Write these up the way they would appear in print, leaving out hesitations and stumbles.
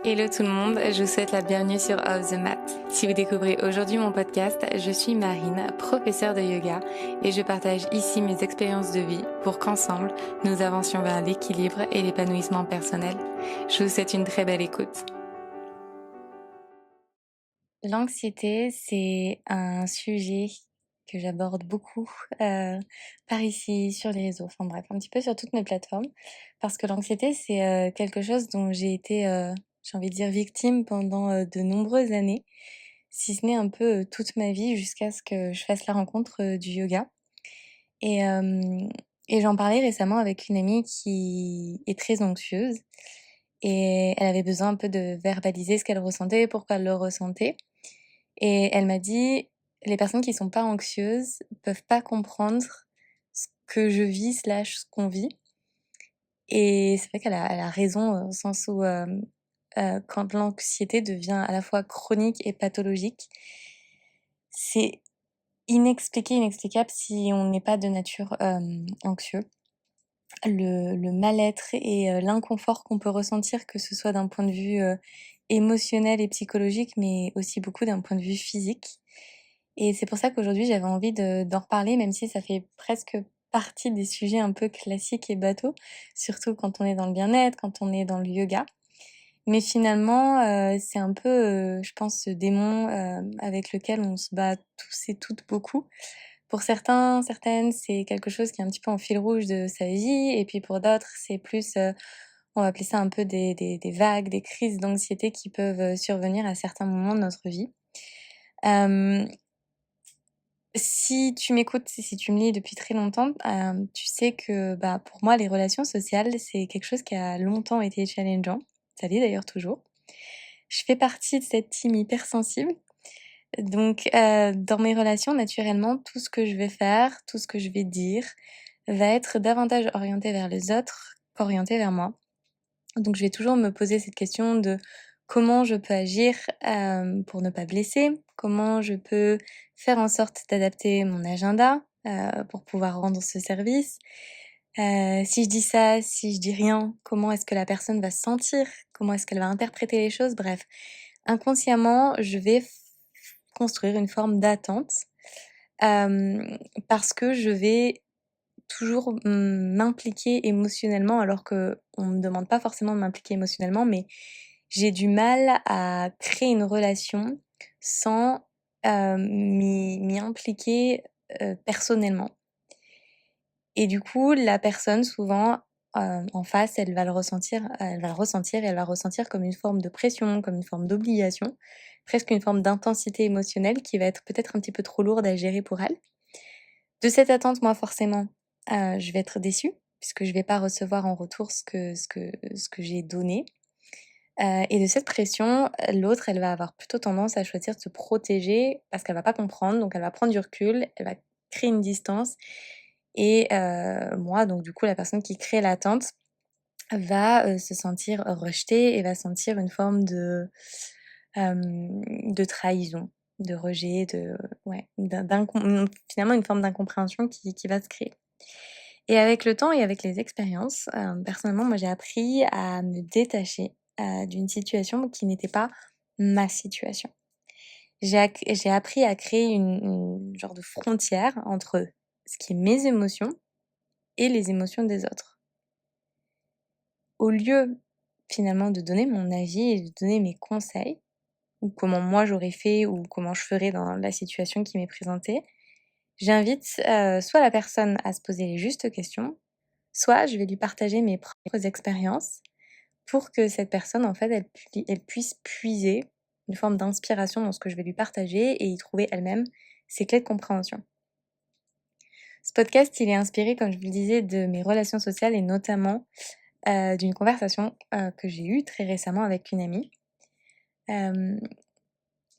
Hello tout le monde, je vous souhaite la bienvenue sur Off the Mat. Si vous découvrez aujourd'hui mon podcast, je suis Marine, professeure de yoga, et je partage ici mes expériences de vie pour qu'ensemble, nous avancions vers l'équilibre et l'épanouissement personnel. Je vous souhaite une très belle écoute. L'anxiété, c'est un sujet que j'aborde beaucoup par ici, sur les réseaux, enfin bref, un petit peu sur toutes mes plateformes, parce que l'anxiété, c'est quelque chose dont j'ai été, j'ai envie de dire, victime pendant de nombreuses années, si ce n'est un peu toute ma vie, jusqu'à ce que je fasse la rencontre du yoga. Et, euh, et j'en parlais récemment avec une amie qui est très anxieuse, et elle avait besoin un peu de verbaliser ce qu'elle ressentait, pourquoi elle le ressentait. Et elle m'a dit: «Les personnes qui sont pas anxieuses peuvent pas comprendre ce que je vis slash ce qu'on vit». Et c'est vrai qu'elle a raison, au sens où, quand l'anxiété devient à la fois chronique et pathologique, c'est inexpliqué, inexplicable si on n'est pas de nature, anxieux. Le mal-être et l'inconfort qu'on peut ressentir, que ce soit d'un point de vue, émotionnel et psychologique, mais aussi beaucoup d'un point de vue physique. Et c'est pour ça qu'aujourd'hui, j'avais envie d'en reparler, même si ça fait presque partie des sujets un peu classiques et bateaux, surtout quand on est dans le bien-être, quand on est dans le yoga. Mais finalement, c'est un peu, je pense, ce démon, avec lequel on se bat tous et toutes beaucoup. Pour certains, certaines, c'est quelque chose qui est un petit peu en fil rouge de sa vie, et puis pour d'autres, c'est plus, on va appeler ça un peu des vagues, des crises d'anxiété qui peuvent, survenir à certains moments de notre vie. Hem Si tu m'écoutes, si tu me lis depuis très longtemps, tu sais que, bah, pour moi, les relations sociales, c'est quelque chose qui a longtemps été challengeant. Ça l'est d'ailleurs toujours. Je fais partie de cette team hypersensible. Donc, dans mes relations, naturellement, tout ce que je vais faire, tout ce que je vais dire, va être davantage orienté vers les autres qu'orienté vers moi. Donc, je vais toujours me poser cette question de comment je peux agir pour ne pas blesser, comment je peux faire en sorte d'adapter mon agenda pour pouvoir rendre ce service. Si je dis ça, si je dis rien, comment est-ce que la personne va se sentir, comment est-ce qu'elle va interpréter les choses. Bref, inconsciemment, je vais construire une forme d'attente parce que je vais toujours m'impliquer émotionnellement, alors que on me demande pas forcément de m'impliquer émotionnellement, mais j'ai du mal à créer une relation sans, m'y impliquer, personnellement. Et du coup, la personne souvent, en face, elle va le ressentir et elle va ressentir comme une forme de pression, comme une forme d'obligation, presque une forme d'intensité émotionnelle qui va être peut-être un petit peu trop lourde à gérer pour elle. De cette attente, moi, forcément, je vais être déçue puisque je vais pas recevoir en retour ce que j'ai donné, et de cette pression, l'autre, elle va avoir plutôt tendance à choisir de se protéger parce qu'elle va pas comprendre, donc elle va prendre du recul, elle va créer une distance. Et moi, donc du coup, la personne qui crée l'attente va, se sentir rejetée et va sentir une forme de trahison, de rejet, de ouais, finalement une forme d'incompréhension qui va se créer. Et avec le temps et avec les expériences, personnellement, moi, j'ai appris à me détacher, d'une situation qui n'était pas ma situation. J'ai appris à créer une genre de frontière entre ce qui est mes émotions et les émotions des autres. Au lieu, finalement, de donner mon avis et de donner mes conseils, ou comment moi j'aurais fait ou comment je ferais dans la situation qui m'est présentée, j'invite, soit la personne à se poser les justes questions, soit je vais lui partager mes propres expériences pour que cette personne, en fait, elle puisse puiser une forme d'inspiration dans ce que je vais lui partager et y trouver elle-même ses clés de compréhension. Ce podcast, il est inspiré, comme je vous le disais, de mes relations sociales et notamment, d'une conversation, que j'ai eue très récemment avec une amie. Hem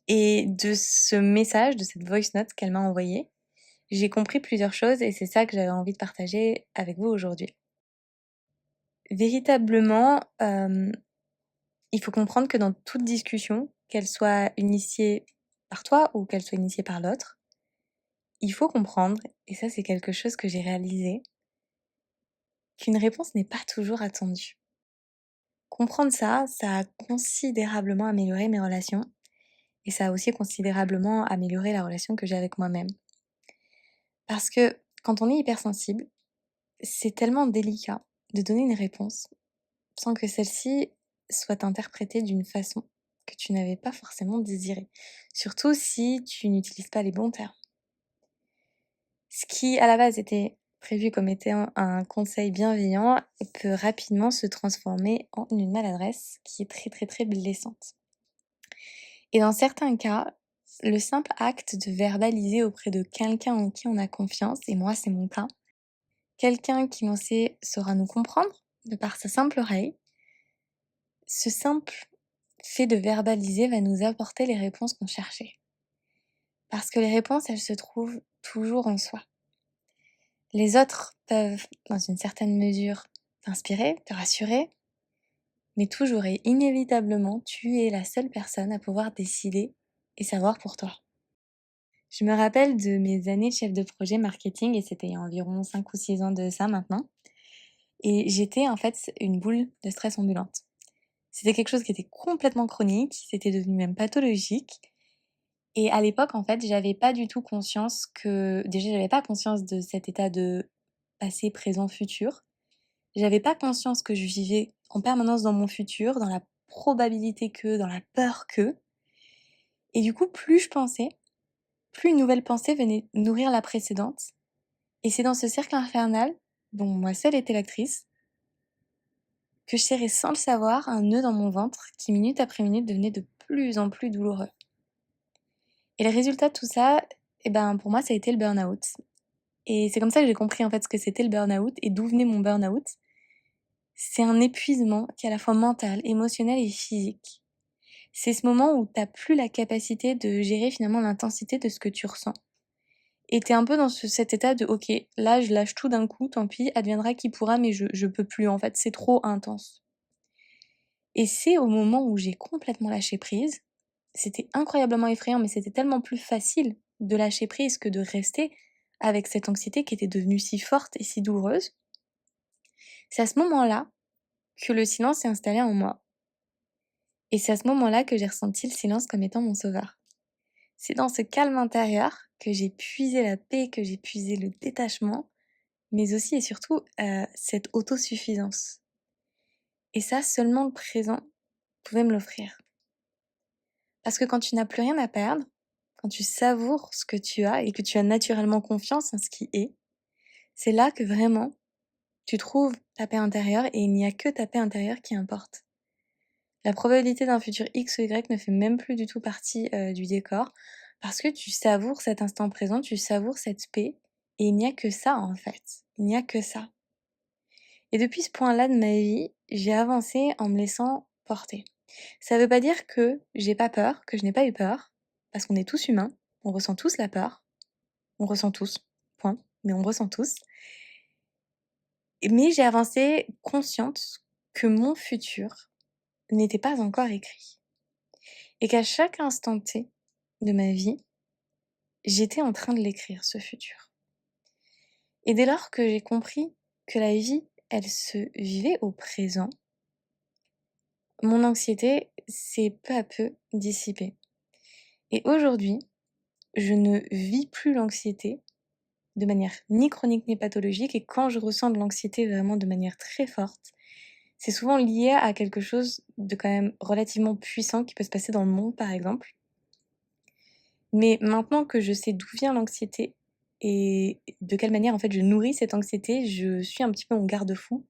Et de ce message, de cette voice note qu'elle m'a envoyée, j'ai compris plusieurs choses et c'est ça que j'avais envie de partager avec vous aujourd'hui. Véritablement, il faut comprendre que dans toute discussion, qu'elle soit initiée par toi ou qu'elle soit initiée par l'autre, il faut comprendre, et ça c'est quelque chose que j'ai réalisé, qu'une réponse n'est pas toujours attendue. Comprendre ça, ça a considérablement amélioré mes relations et ça a aussi considérablement amélioré la relation que j'ai avec moi-même. Parce que quand on est hypersensible, c'est tellement délicat de donner une réponse sans que celle-ci soit interprétée d'une façon que tu n'avais pas forcément désirée. Surtout si tu n'utilises pas les bons termes. Ce qui, à la base, était prévu comme étant un conseil bienveillant peut rapidement se transformer en une maladresse qui est très très très blessante. Et dans certains cas, le simple acte de verbaliser auprès de quelqu'un en qui on a confiance, et moi c'est mon cas, quelqu'un qui l'on sait saura nous comprendre de par sa simple oreille, ce simple fait de verbaliser va nous apporter les réponses qu'on cherchait. Parce que les réponses, elles se trouvent toujours en soi. Les autres peuvent, dans une certaine mesure, t'inspirer, te rassurer, mais toujours et inévitablement, tu es la seule personne à pouvoir décider et savoir pour toi. Je me rappelle de mes années de chef de projet marketing et c'était il y a environ 5 ou 6 ans de ça maintenant. Et j'étais en fait une boule de stress ambulante. C'était quelque chose qui était complètement chronique, c'était devenu même pathologique. Et à l'époque, en fait, j'avais pas du tout conscience que... Déjà, j'avais pas conscience de cet état de passé, présent, futur. J'avais pas conscience que je vivais en permanence dans mon futur, dans la probabilité que, dans la peur que. Et du coup, plus je pensais, plus une nouvelle pensée venait nourrir la précédente. Et c'est dans ce cercle infernal, dont moi seule étais l'actrice, que je serrais sans le savoir un nœud dans mon ventre qui, minute après minute, devenait de plus en plus douloureux. Et le résultat de tout ça, eh ben, pour moi, ça a été le burn-out. Et c'est comme ça que j'ai compris en fait ce que c'était le burn-out et d'où venait mon burn-out. C'est un épuisement qui est à la fois mental, émotionnel et physique. C'est ce moment où t'as plus la capacité de gérer finalement l'intensité de ce que tu ressens. Et t'es un peu dans cet état de ok, là je lâche tout d'un coup, tant pis, adviendra qui pourra, mais je peux plus en fait, c'est trop intense. Et c'est au moment où j'ai complètement lâché prise, c'était incroyablement effrayant, mais c'était tellement plus facile de lâcher prise que de rester avec cette anxiété qui était devenue si forte et si douloureuse. C'est à ce moment-là que le silence s'est installé en moi. Et c'est à ce moment-là que j'ai ressenti le silence comme étant mon sauveur. C'est dans ce calme intérieur que j'ai puisé la paix, que j'ai puisé le détachement, mais aussi et surtout cette autosuffisance. Et ça, seulement le présent pouvait me l'offrir. Parce que quand tu n'as plus rien à perdre, quand tu savoures ce que tu as et que tu as naturellement confiance en ce qui est, c'est là que vraiment tu trouves ta paix intérieure et il n'y a que ta paix intérieure qui importe. La probabilité d'un futur X ou Y ne fait même plus du tout partie du décor parce que tu savoures cet instant présent, tu savoures cette paix et il n'y a que ça en fait. Il n'y a que ça. Et depuis ce point-là de ma vie, j'ai avancé en me laissant porter. Ça veut pas dire que j'ai pas peur, que je n'ai pas eu peur, parce qu'on est tous humains, on ressent tous la peur, on ressent tous, point, mais on ressent tous. Mais j'ai avancé consciente que mon futur n'était pas encore écrit. Et qu'à chaque instant T de ma vie, j'étais en train de l'écrire, ce futur. Et dès lors que j'ai compris que la vie, elle se vivait au présent, mon anxiété s'est peu à peu dissipée. Et aujourd'hui, je ne vis plus l'anxiété de manière ni chronique ni pathologique. Et quand je ressens de l'anxiété vraiment de manière très forte, c'est souvent lié à quelque chose de quand même relativement puissant qui peut se passer dans le monde, par exemple. Mais maintenant que je sais d'où vient l'anxiété et de quelle manière en fait je nourris cette anxiété, je suis un petit peu mon garde-fou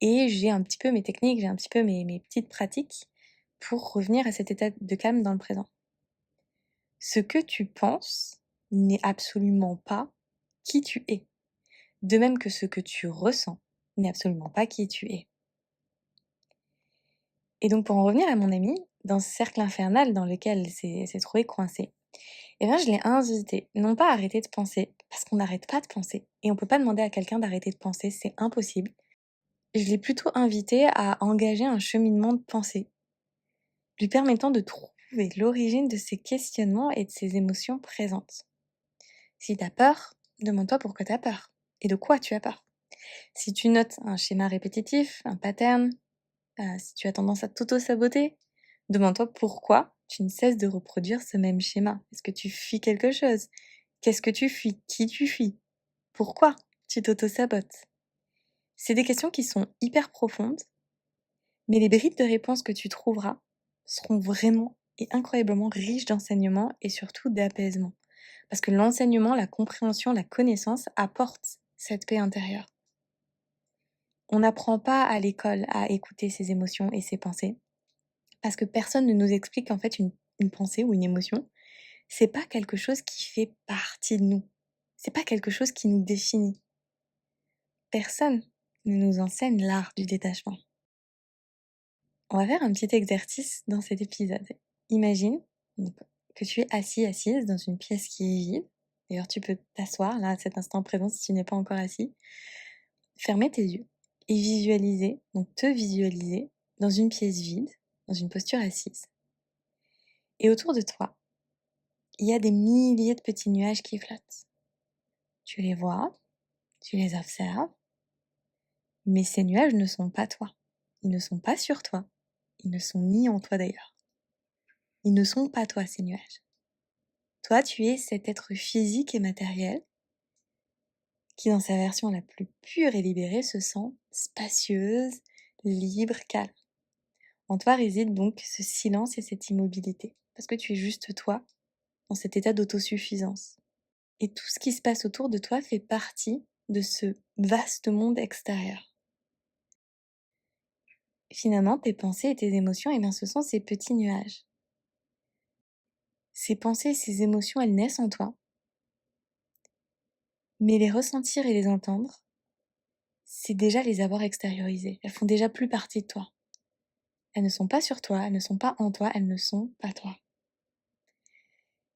et j'ai un petit peu mes techniques, j'ai un petit peu mes petites pratiques pour revenir à cet état de calme dans le présent. Ce que tu penses n'est absolument pas qui tu es. De même que ce que tu ressens n'est absolument pas qui tu es. Et donc pour en revenir à mon ami, dans ce cercle infernal dans lequel elle s'est trouvée coincée, eh bien je l'ai invité, non pas à arrêter de penser, parce qu'on n'arrête pas de penser, et on peut pas demander à quelqu'un d'arrêter de penser, c'est impossible. Je l'ai plutôt invité à engager un cheminement de pensée, lui permettant de trouver l'origine de ses questionnements et de ses émotions présentes. Si t'as peur, demande-toi pourquoi t'as peur, et de quoi tu as peur. Si tu notes un schéma répétitif, un pattern, si tu as tendance à t'auto-saboter, demande-toi pourquoi tu ne cesses de reproduire ce même schéma. Est-ce que tu fuis quelque chose? Qu'est-ce que tu fuis? Qui tu fuis? Pourquoi tu t'auto-sabotes? C'est des questions qui sont hyper profondes, mais les bribes de réponses que tu trouveras seront vraiment et incroyablement riches d'enseignement et surtout d'apaisement. Parce que l'enseignement, la compréhension, la connaissance apportent cette paix intérieure. On n'apprend pas à l'école à écouter ses émotions et ses pensées, parce que personne ne nous explique qu'en fait une pensée ou une émotion, c'est pas quelque chose qui fait partie de nous. C'est pas quelque chose qui nous définit. Personne ne nous enseigne l'art du détachement. On va faire un petit exercice dans cet épisode. Imagine donc, que tu es assis, assise dans une pièce qui est vide. D'ailleurs, tu peux t'asseoir là à cet instant présent si tu n'es pas encore assis. Fermer tes yeux et visualiser, donc te visualiser dans une pièce vide, dans une posture assise. Et autour de toi, il y a des milliers de petits nuages qui flottent. Tu les vois, tu les observes, mais ces nuages ne sont pas toi. Ils ne sont pas sur toi. Ils ne sont ni en toi d'ailleurs. Ils ne sont pas toi, ces nuages. Toi, tu es cet être physique et matériel qui, dans sa version la plus pure et libérée, se sent spacieuse, libre, calme. En toi réside donc ce silence et cette immobilité, parce que tu es juste toi, dans cet état d'autosuffisance. Et tout ce qui se passe autour de toi fait partie de ce vaste monde extérieur. Finalement, tes pensées et tes émotions, eh bien, ce sont ces petits nuages. Ces pensées, ces émotions, elles naissent en toi, mais les ressentir et les entendre, c'est déjà les avoir extériorisées. Elles font déjà plus partie de toi. Elles ne sont pas sur toi, elles ne sont pas en toi, elles ne sont pas toi.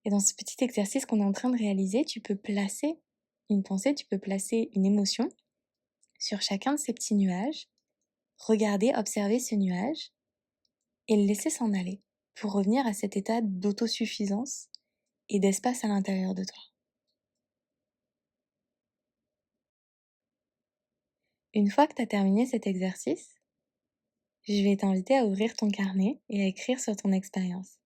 Et dans ce petit exercice qu'on est en train de réaliser, tu peux placer une pensée, tu peux placer une émotion sur chacun de ces petits nuages, regarder, observer ce nuage et le laisser s'en aller pour revenir à cet état d'autosuffisance et d'espace à l'intérieur de toi. Une fois que tu as terminé cet exercice, je vais t'inviter à ouvrir ton carnet et à écrire sur ton expérience.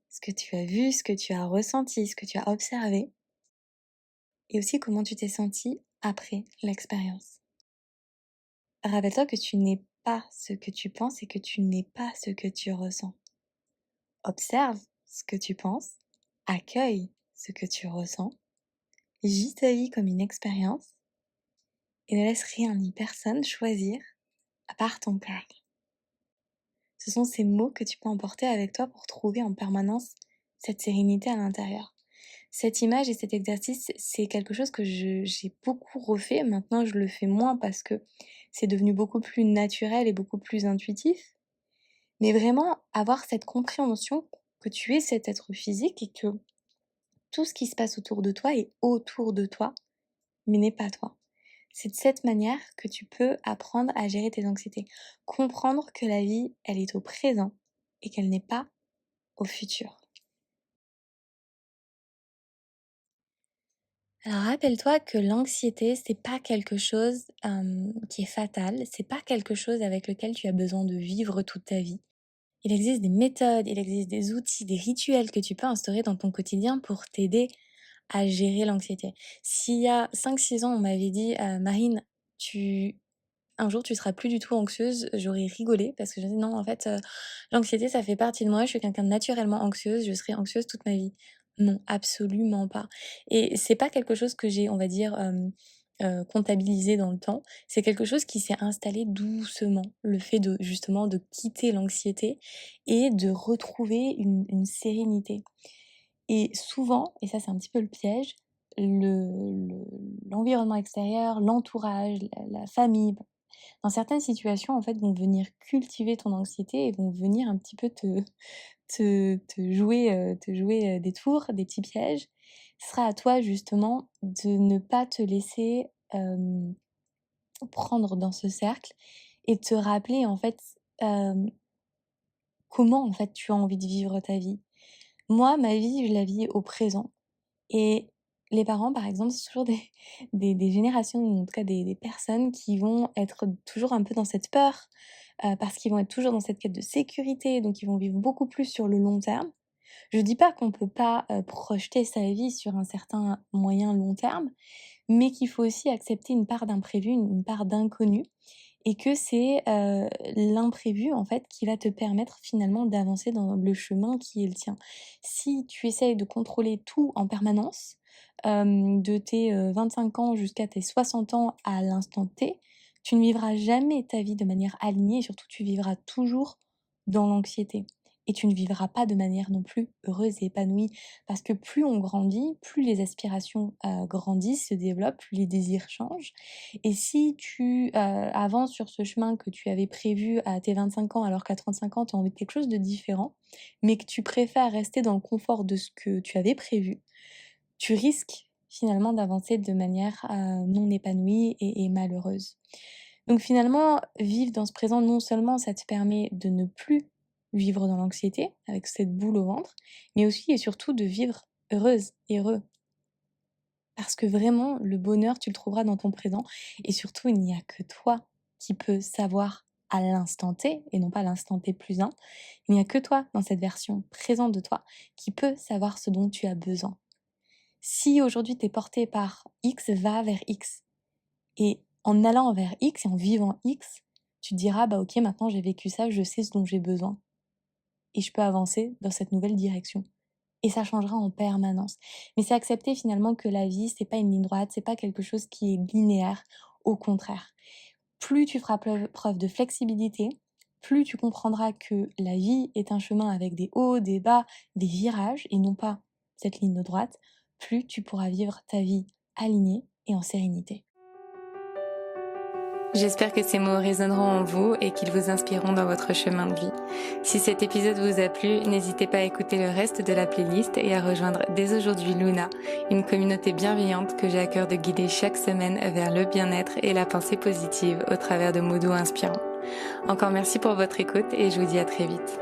Ce que tu as vu, ce que tu as ressenti, ce que tu as observé, et aussi comment tu t'es senti après l'expérience. Rappelle-toi que tu n'es pas ce que tu penses et que tu n'es pas ce que tu ressens. Observe ce que tu penses, accueille ce que tu ressens, vis ta vie comme une expérience et ne laisse rien ni personne choisir à part ton cœur. Ce sont ces mots que tu peux emporter avec toi pour trouver en permanence cette sérénité à l'intérieur. Cette image et cet exercice, c'est quelque chose que j'ai beaucoup refait. Maintenant, je le fais moins parce que c'est devenu beaucoup plus naturel et beaucoup plus intuitif. Mais vraiment, avoir cette compréhension que tu es cet être physique et que tout ce qui se passe autour de toi est autour de toi, mais n'est pas toi. C'est de cette manière que tu peux apprendre à gérer tes anxiétés. Comprendre que la vie, elle est au présent et qu'elle n'est pas au futur. Alors rappelle-toi que l'anxiété, c'est pas quelque chose qui est fatal, c'est pas quelque chose avec lequel tu as besoin de vivre toute ta vie. Il existe des méthodes, il existe des outils, des rituels que tu peux instaurer dans ton quotidien pour t'aider à gérer l'anxiété. S'il y a 5-6 ans, on m'avait dit Marine, un jour tu seras plus du tout anxieuse, j'aurais rigolé parce que je me dis non, en fait, l'anxiété ça fait partie de moi, je suis quelqu'un de naturellement anxieuse, je serai anxieuse toute ma vie. Non, absolument pas. Et c'est pas quelque chose que j'ai, on va dire, comptabilisé dans le temps, c'est quelque chose qui s'est installé doucement. Le fait de justement de quitter l'anxiété et de retrouver une sérénité. Et souvent, et ça c'est un petit peu le piège, l'environnement extérieur, l'entourage, la famille, dans certaines situations, en fait, vont venir cultiver ton anxiété et vont venir un petit peu te jouer des tours, des petits pièges. Ce sera à toi, justement, de ne pas te laisser prendre dans ce cercle et de te rappeler, en fait, comment, en fait, tu as envie de vivre ta vie. Moi, ma vie, je la vis au présent et les parents, par exemple, c'est toujours des générations, ou en tout cas des personnes qui vont être toujours un peu dans cette peur, parce qu'ils vont être toujours dans cette quête de sécurité, donc ils vont vivre beaucoup plus sur le long terme. Je dis pas qu'on peut pas, projeter sa vie sur un certain moyen long terme, mais qu'il faut aussi accepter une part d'imprévu, une part d'inconnu et que c'est, l'imprévu, en fait, qui va te permettre finalement d'avancer dans le chemin qui est le tien. Si tu essayes de contrôler tout en permanence, de tes, 25 ans jusqu'à tes 60 ans à l'instant T, tu ne vivras jamais ta vie de manière alignée et surtout tu vivras toujours dans l'anxiété et tu ne vivras pas de manière non plus heureuse et épanouie. Parce que plus on grandit, plus les aspirations, grandissent, se développent, plus les désirs changent et si tu, avances sur ce chemin que tu avais prévu à tes 25 ans, alors qu'à 35 ans, tu as envie de quelque chose de différent, mais que tu préfères rester dans le confort de ce que tu avais prévu, tu risques finalement d'avancer de manière, non épanouie et malheureuse. Donc finalement, vivre dans ce présent, non seulement ça te permet de ne plus vivre dans l'anxiété, avec cette boule au ventre, mais aussi et surtout de vivre heureuse et heureux. Parce que vraiment, le bonheur, tu le trouveras dans ton présent et surtout, il n'y a que toi qui peux savoir à l'instant T et non pas l'instant T plus un. Il n'y a que toi dans cette version présente de toi qui peut savoir ce dont tu as besoin. Si aujourd'hui tu es porté par X, va vers X. Et en allant vers X et en vivant X, tu te diras, bah ok, maintenant j'ai vécu ça, je sais ce dont j'ai besoin. Et je peux avancer dans cette nouvelle direction. Et ça changera en permanence. Mais c'est accepter finalement que la vie, c'est pas une ligne droite, c'est pas quelque chose qui est linéaire. Au contraire, plus tu feras preuve de flexibilité, plus tu comprendras que la vie est un chemin avec des hauts, des bas, des virages et non pas cette ligne droite, plus tu pourras vivre ta vie alignée et en sérénité. J'espère que ces mots résonneront en vous et qu'ils vous inspireront dans votre chemin de vie. Si cet épisode vous a plu, n'hésitez pas à écouter le reste de la playlist et à rejoindre dès aujourd'hui Luna, une communauté bienveillante que j'ai à cœur de guider chaque semaine vers le bien-être et la pensée positive au travers de mots doux inspirants. Encore merci pour votre écoute et je vous dis à très vite.